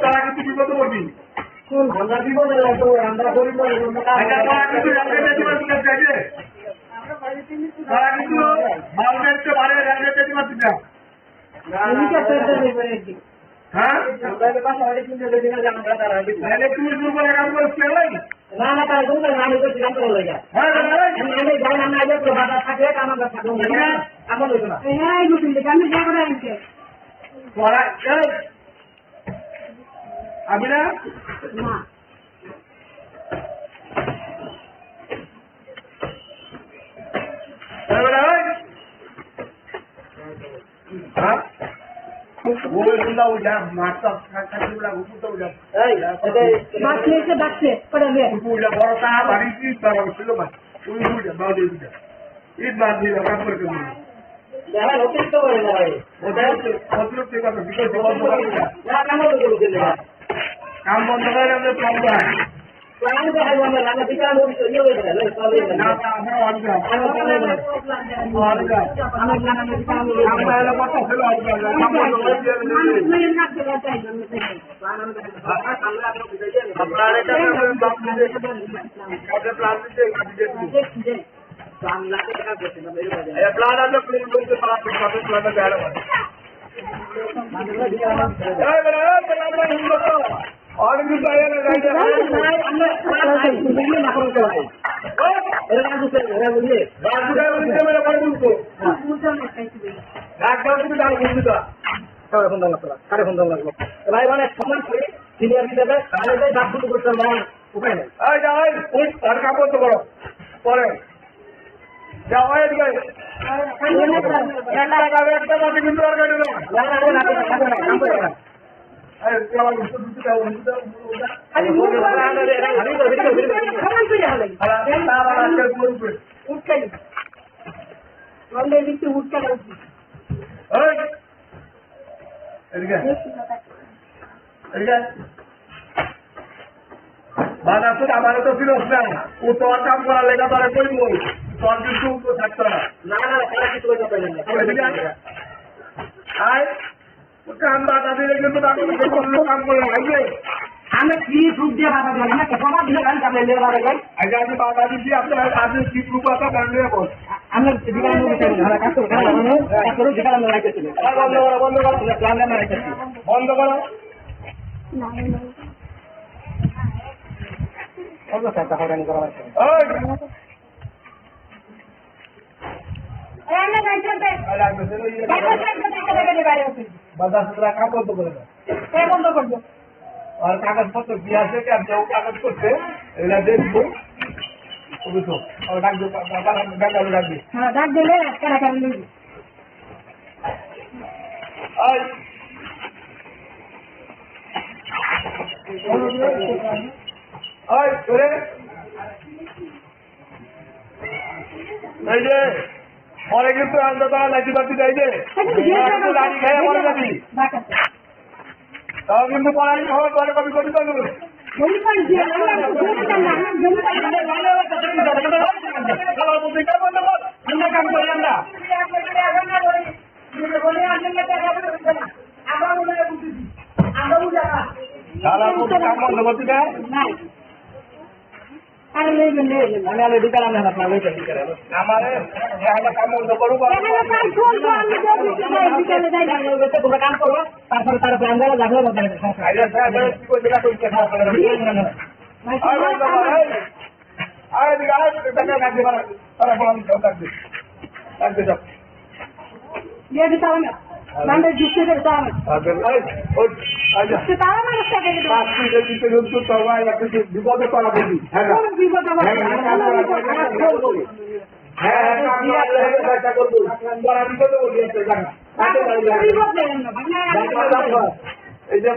তারা কিন্তু বিপদ করবি আমরা বিপদ আমরা গরিব তারা কিন্তু মাল বেচতে পারে বেচতে পারছি না। হ্যাঁ তুমি দুপুরে কাম করছি না না তার জন্য আমি করছি কাম করে লাগা হ্যাঁ আমি যাই না আগে তো বাজার থাকে কাম আমরা থাকবো না আমার হইতো না এই নতুন দিকে আমি যা করে আনছে পড়া আমি না না কাম বন্ধ করে আমাদের ভাই মানে সমান করে সিনিয়র হিসেবে উপায় নেই কাম করতে পারো পরে আমারও তো ফিরোজ না ও তোমার কাম করার লেখা তারা করব তোর কিন্তু থাকতো না কাম বাধা দিলে কিন্তু কাম করে লাগবে আমি কি প্রুফ দিয়ে বাধা দিলাম না সবার দিলে গান চাপলে লেগে বাধা গান আগে আমি বাধা দিচ্ছি আপনার আজ কি প্রুফ আছে গান নিয়ে বল আমরা দিগান কাজ করো দিগান আমরা রাখতেছি বন্ধ করো প্ল্যান আমরা রাখতেছি বন্ধ করো না কত টাকা হরানি করা হচ্ছে ওই এনে যাইতে বাজার সুতরা কাম বন্ধ করে দাও কে বন্ধ করবে আর কাগজপত্র কি আছে কি আর যাও কাগজ করতে এলা দেখবো বুঝছো আর ডাক দাও ডাক দিই হ্যাঁ ডাক দিলে কারা কারা নিবি ওই করে এই যে পরে কিন্তু আন্দা লাঠি বাতি যাই যে লাঠি খেয়ে পরে যাবি তাও কিন্তু পড়াই হওয়ার পরে কবি কবি করবো কাম করি আমরা কাম বন্ধ করছি না আমার কাম বন্ধ করবো কাম করবো তারপরে তার প্ল্যান দেওয়া লাগলো বিপদে করা বলি এই যে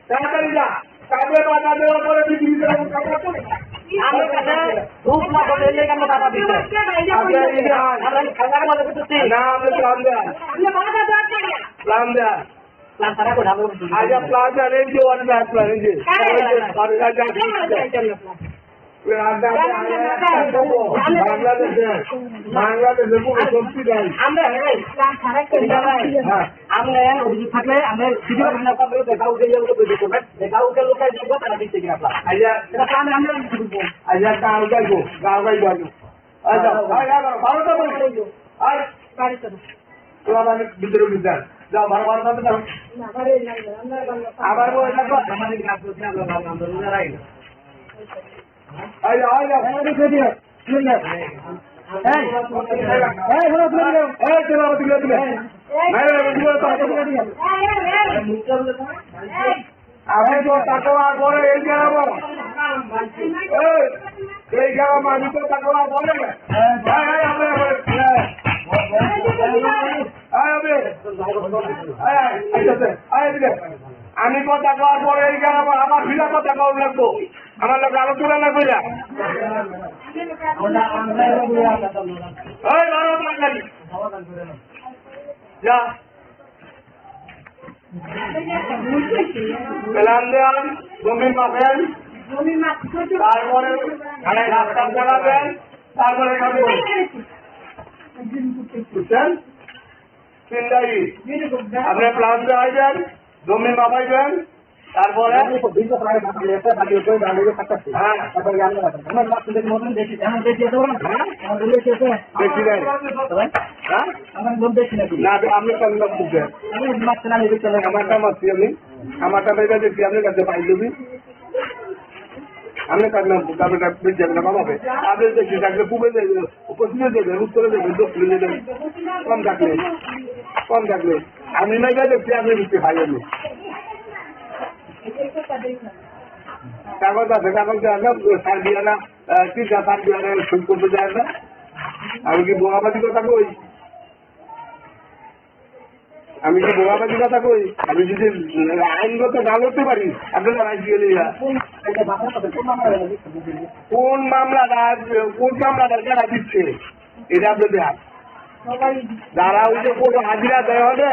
তাড়াতাড়ি যা কাজে বাধা দেওয়ার পরে বিক্রি করে আমার কাছে রূপ না বলে এলে কেন টাকা দিতে না আমি প্ল্যান দেয়া প্লান তারা করে আমরা আচ্ছা প্ল্যান দেন এই যে ওয়ান ব্যাক প্ল্যান এই যে বাংলাদেশে কোনো শক্তি নাই আমরা প্লান ছাড়া করে আমরা অভিযোগ থাকলে আমরা ভিডিও বানানো করব দেখাও যে লোক ভিডিও করবে দেখাও যে লোক দিব তারা দিতে গিয়ে আপনারা আচ্ছা এটা প্লান আমরা দিব আচ্ছা গাঁও গাইবো আচ্ছা ভালো তো আর বাড়ি তো তোমার ভিতরে বিদ্যার যাও ভালো ভালো থাকতে দাও না বাড়ি না আবার বলে থাকো আমাদের কাজ করতে আমরা আমরা রাই আচ্ছা আচ্ছা এই করে দিও শুনুন না এই বলো তুমি দিও এই চলো তুমি তুমি নাই না বুঝো তো আমি তো টাকা করে এই যাবো এই যাবো আমি তো টাকা বলে আমি কথা কওয়ার পরে এই যাবো আমার ভিড়া কথা কম লাগবো আমার লোক আলোচনা লাগবে না ওই বারো বাঙালি যা পেলাম দেন জমি মাপেন তারপরে রাস্তা চালাবেন তারপরে বুঝছেন চিন্তাই আপনি প্লান দেওয়াইবেন জমি মাপাইবেন তারপরে আমারটা পেয়ে দেখছি আপনার কাছে পাই দেবি আপনি কাটলাম কমাবে আপনি দেখছি থাকলে পুবে দেবেন পশ্চিমে দেবেন উত্তরে দেবেন দক্ষিণে দেবেন কম থাকলে আমি নাই দেখছি আপনি বুঝতে খাই আমি কাগজ আছে কাগজ দেওয়া না সার দিয়া না টিকা সার দিয়া না সই করতে যায় না আমি কি বোমাবাজি কথা কই আমি কি বোমাবাজি কথা কই আমি যদি আইনগত না করতে পারি আপনারা রাজি গেলে কোন মামলাটা যারা দিচ্ছে এটা আপনাদের হাত যারা ওই যে কোনো হাজিরা দেওয়া হবে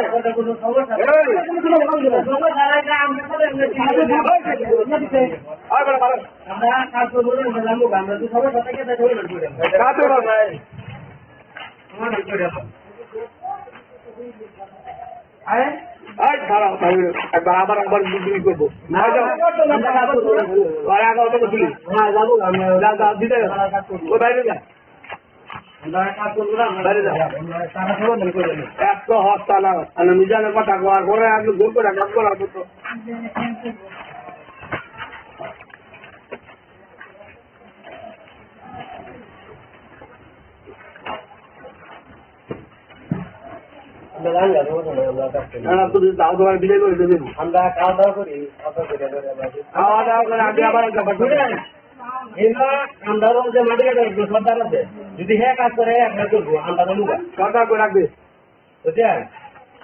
আবার আবার বিক্রি করবো বাইরে যা একশো হস্তালা মিজানের কথা করার পরে আমি জোর করে কাজ করার মতো তুমি দাও তোমার বিলে করে দেবেন আমরা খাওয়া দাওয়া করি খাওয়া দাওয়া করে আগে আবার আমরাও যে মাটি কাটার সর্দার আছে যদি হ্যাঁ কাজ করে আমরা করবো আমরা লুগা সরকার করে রাখবে বুঝছেন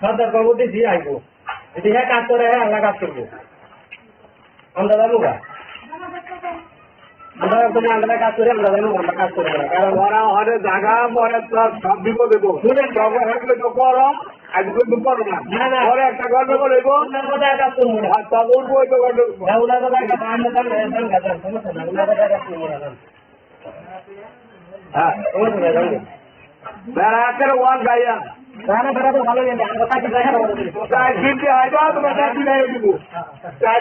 সর্দার করবো দিদি আইবো যদি হ্যাঁ কাজ করে হ্যাঁ আমরা কাজ করবো আমরা লুগা আমরা তুমি আমরা কাজ করে আমরা লুগা আমরা কাজ করবো না কারণ ওরা হরে জায়গা পরে সব বিপদ দেবো তো করো আজকে তো করো না পরে একটা গন্ডগোল হইব কাজ করবো না আর তবে উঠবো ওই তো গন্ডগোল ওনার কথা সমস্যা না ওনার কথা কাজ করবো না হ্যাঁ সমস্যা না বেড়া করে ওয়ান গাইয়া রানা বেড়া তো ভালো জানি আমি কথা কি জানি না চার দিনকে আইবা তোমার চার দিন আইব দিব চার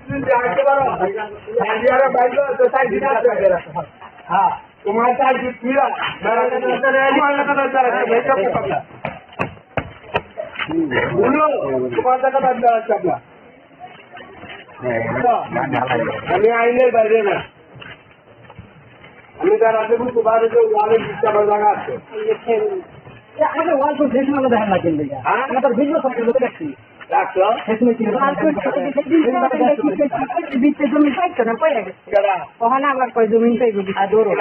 দিন আইতে পারো চার বাইক তো চার দিন আসবে হ্যাঁ তোমার চার দিন ফিরা বেড়া তোমার কথা দাঁড়া মেকআপ করবা বলো তোমার কথা দাঁড়া চাপলা আমি আইনের বাইরে না আমি তার আগে বুঝতে পারি যে ওয়ালের ডিস্টার্ব জায়গা আছে আগে ওয়াল তো দেখে ভালো দেখা লাগে আমরা তো ভিডিও করে লোক দেখছি রাখছো সেখানে কি বিতে জমি পাইছো না পয়লা গেছে ওখানে আবার কই জমি পাইবো আর দৌড়ো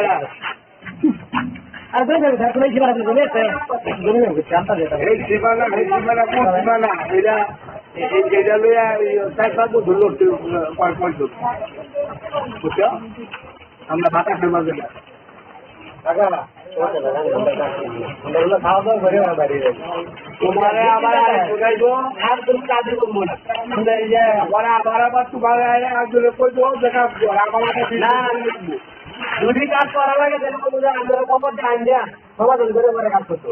আর দৌড়ো ধর তুই জীবন জমি আছে জমি হবে জানতা যেটা এই সীমানা কোন সীমানা এটা লইয়া তাই সব ধরলো পয়েন্ট বুঝছো আমরা বাতা খেলবার জন্য আমরা খাওয়া দাওয়া করে বাড়ি তোমারে আবার ঢুকাইবো আর তুমি কাজে করবো না এই যে ওরা আবার তোমারে একজনে কইবো দেখা আমার কাছে না যদি কাজ করা লাগে তাহলে বলবো যে আমরা খবর জান দেয়া সমাধান করে পরে কাজ করতো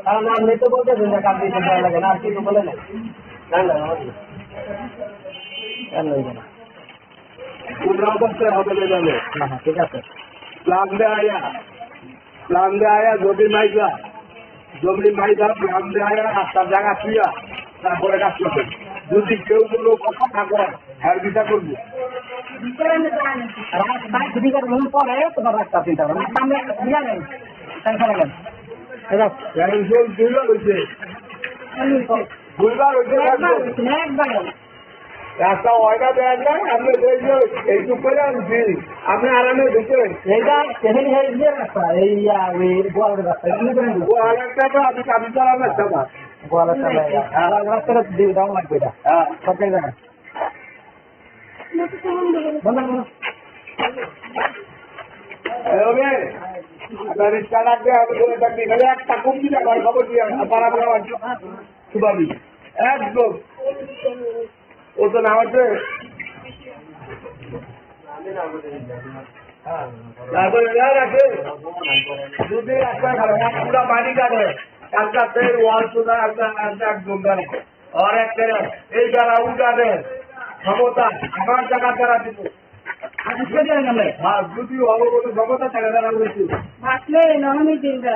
কারণ আপনি তো বলতেছেন যে কাজ দিতে দেওয়া লাগে না আর কিছু বলে নাই না না না তোমরাও করতে হবে যাবে ঠিক আছে প্লান দে আয়া জমি মাইজা প্লান দে আয়া রাস্তার জায়গা থুইয়া তারপরে কাজ করবে যদি কেউ কোনো কথা না করে হ্যাঁ বিচার করবো রাস্তায় ছুটি করে পরে তোমার রাস্তা চিন্তা করো সামনে দিয়া নেই টেনশন নেই টেনশন দুইবার হয়েছে একবার রাস্তা ওইটা দেওয়া যায় আপনি এইটুক করে আনছি আপনি আরামে ঢুকেন এইটা এখানে এই রাস্তা এই গোয়ালের রাস্তা ও আরেকটা তো আপনি কাজ চালান একটা না গোয়ালের রাস্তাটা দিয়ে দাম লাগবে এটা হ্যাঁ সব জায়গায় আপনার রিক্সা লাগবে আমি বলে থাকি খালি একটা কমতি টাকার খবর দিয়ে পাড়া সুবাবি একদম ও তো না হচ্ছে তারপরে রাখে যদি একটা পুরা পানি কাটে একটা ফের ওয়াল সোজা একটা একদম দাঁড়ে আর একটা এই যারা উঠাবে ক্ষমতা আমার জায়গা দ্বারা দিব আজকে দিয়ে গেলে যদি অবগত ক্ষমতা থাকে তারা বলছি আসলে নরমি দিনটা